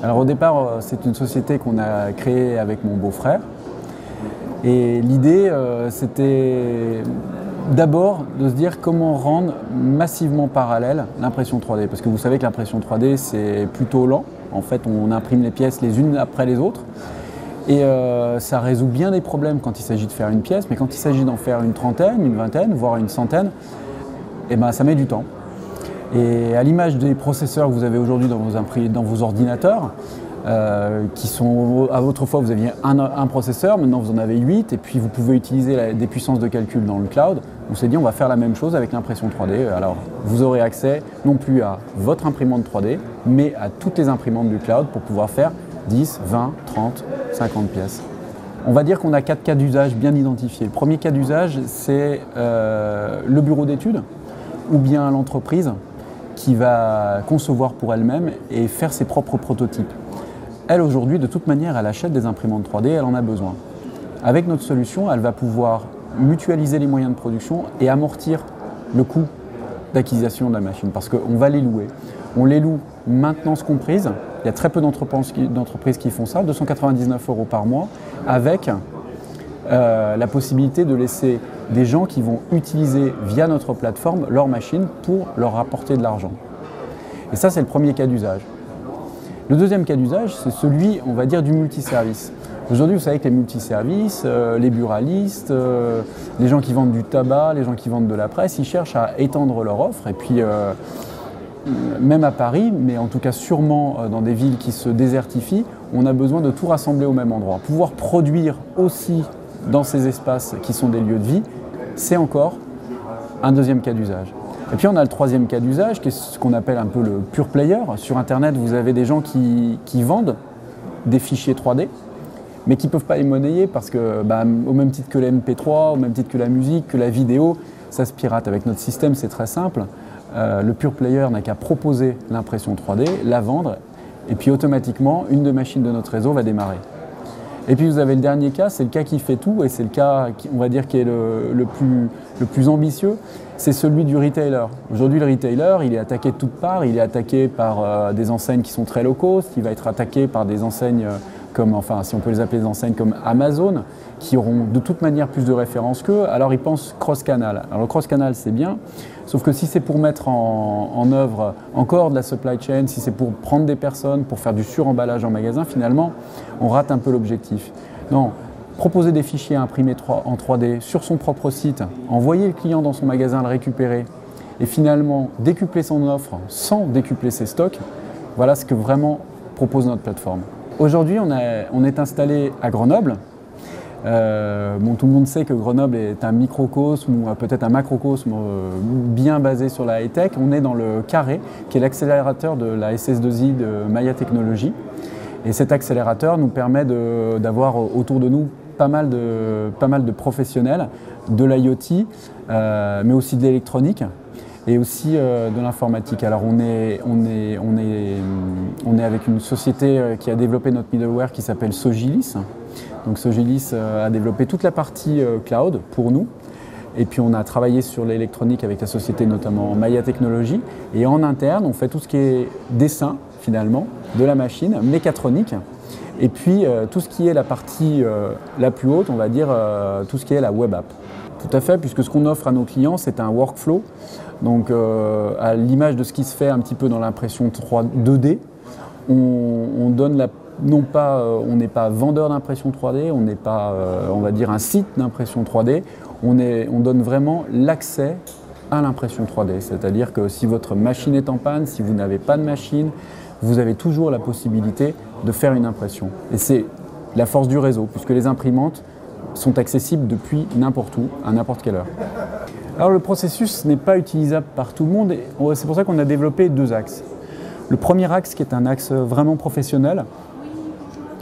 Alors au départ, c'est une société qu'on a créée avec mon beau-frère. Et l'idée, c'était d'abord de se dire comment rendre massivement parallèle l'impression 3D. Parce que vous savez que l'impression 3D, c'est plutôt lent. En fait, on imprime les pièces les unes après les autres. Et ça résout bien des problèmes quand il s'agit de faire une pièce. Mais quand il s'agit d'en faire une trentaine, une vingtaine, voire une centaine, eh ben, ça met du temps. Et à l'image des processeurs que vous avez aujourd'hui dans vos ordinateurs, qui sont, autrefois vous aviez un processeur, maintenant vous en avez 8, et puis vous pouvez utiliser des puissances de calcul dans le cloud. On s'est dit on va faire la même chose avec l'impression 3D. Alors vous aurez accès non plus à votre imprimante 3D, mais à toutes les imprimantes du cloud pour pouvoir faire 10, 20, 30, 50 pièces. On va dire qu'on a 4 cas d'usage bien identifiés. Le premier cas d'usage, c'est le bureau d'études ou bien l'entreprise qui va concevoir pour elle-même et faire ses propres prototypes. Elle, aujourd'hui, de toute manière, elle achète des imprimantes 3D, elle en a besoin. Avec notre solution, elle va pouvoir mutualiser les moyens de production et amortir le coût d'acquisition de la machine, parce qu'on va les louer. On les loue maintenance comprise. Il y a très peu d'entreprises qui font ça, 299 € par mois, avec la possibilité de laisser des gens qui vont utiliser via notre plateforme leur machine pour leur rapporter de l'argent. Et ça, c'est le premier cas d'usage. Le deuxième cas d'usage, c'est celui, on va dire, du multiservice. Aujourd'hui, vous savez que les multiservices, les buralistes, les gens qui vendent du tabac, les gens qui vendent de la presse, ils cherchent à étendre leur offre. Et puis, même à Paris, mais en tout cas sûrement dans des villes qui se désertifient, on a besoin de tout rassembler au même endroit. Pouvoir produire aussi dans ces espaces qui sont des lieux de vie, c'est encore un deuxième cas d'usage. Et puis on a le troisième cas d'usage, qui est ce qu'on appelle un peu le pure player. Sur Internet, vous avez des gens qui vendent des fichiers 3D, mais qui ne peuvent pas les monnayer parce que, au même titre que les MP3, au même titre que la musique, que la vidéo, ça se pirate. Avec notre système, c'est très simple. Le pure player n'a qu'à proposer l'impression 3D, la vendre, et puis automatiquement, une des machines de notre réseau va démarrer. Et puis vous avez le dernier cas, c'est le cas qui fait tout, et c'est le cas, on va dire, qui est le plus ambitieux, c'est celui du retailer. Aujourd'hui, le retailer, il est attaqué de toutes parts, il est attaqué par des enseignes qui sont très low cost, il va être attaqué par des enseignes comme, enfin, si on peut les appeler des enseignes comme Amazon, qui auront de toute manière plus de références qu'eux. Alors ils pensent cross-canal. Alors le cross-canal, c'est bien, sauf que si c'est pour mettre en œuvre encore de la supply chain, si c'est pour prendre des personnes, pour faire du suremballage en magasin, finalement, on rate un peu l'objectif. Non, proposer des fichiers imprimés en 3D sur son propre site, envoyer le client dans son magasin le récupérer, et finalement décupler son offre sans décupler ses stocks, voilà ce que vraiment propose notre plateforme. Aujourd'hui, on est installé à Grenoble. Tout le monde sait que Grenoble est un microcosme ou peut-être un macrocosme bien basé sur la high-tech. On est dans le Carré, qui est l'accélérateur de la SS2I de Maya Technologies. Et cet accélérateur nous permet d'avoir autour de nous pas mal de professionnels, de l'IoT, mais aussi de l'électronique et aussi de l'informatique. Alors on est avec une société qui a développé notre middleware qui s'appelle Sogilis. Donc Sogilis a développé toute la partie cloud pour nous. Et puis on a travaillé sur l'électronique avec la société notamment Maya Technologies. Et en interne, on fait tout ce qui est dessin finalement de la machine, mécatronique. Et puis tout ce qui est la partie la plus haute, on va dire tout ce qui est la web app. Tout à fait, puisque ce qu'on offre à nos clients, c'est un workflow. Donc à l'image de ce qui se fait un petit peu dans l'impression 2D, on donne non pas, on n'est pas vendeur d'impression 3D, on n'est pas, on va dire, un site d'impression 3D, on donne vraiment l'accès à l'impression 3D. C'est-à-dire que si votre machine est en panne, si vous n'avez pas de machine, vous avez toujours la possibilité de faire une impression. Et c'est la force du réseau, puisque les imprimantes sont accessibles depuis n'importe où, à n'importe quelle heure. Alors le processus n'est pas utilisable par tout le monde, et c'est pour ça qu'on a développé 2 axes. Le premier axe qui est un axe vraiment professionnel,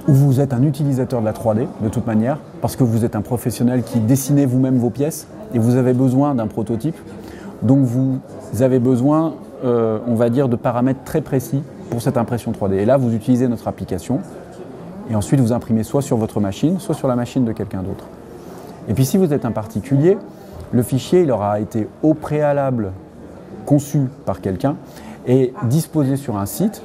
où vous êtes un utilisateur de la 3D de toute manière, parce que vous êtes un professionnel qui dessinez vous-même vos pièces et vous avez besoin d'un prototype. Donc vous avez besoin, on va dire, de paramètres très précis pour cette impression 3D. Et là, vous utilisez notre application et ensuite vous imprimez soit sur votre machine, soit sur la machine de quelqu'un d'autre. Et puis si vous êtes un particulier, le fichier il aura été au préalable conçu par quelqu'un et disposé sur un site.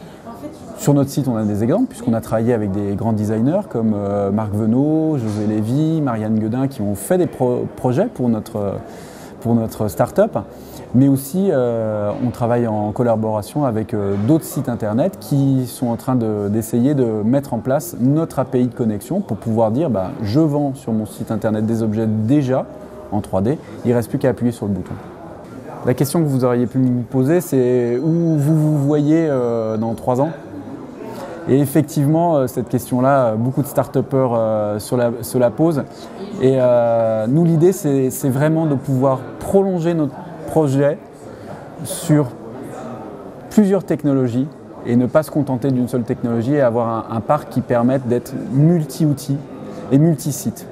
Sur notre site, on a des exemples, puisqu'on a travaillé avec des grands designers comme Marc Venot, José Lévy, Marianne Guedin, qui ont fait des projets pour notre start-up. Mais aussi, on travaille en collaboration avec d'autres sites internet qui sont en train d'essayer de mettre en place notre API de connexion pour pouvoir dire je vends sur mon site internet des objets déjà en 3D, il ne reste plus qu'à appuyer sur le bouton. La question que vous auriez pu me poser, c'est où vous voyez dans 3 ans ? Et effectivement, cette question-là, beaucoup de start-upers se la posent. Et nous, l'idée, c'est vraiment de pouvoir prolonger notre projet sur plusieurs technologies et ne pas se contenter d'une seule technologie et avoir un parc qui permette d'être multi-outils et multi-sites.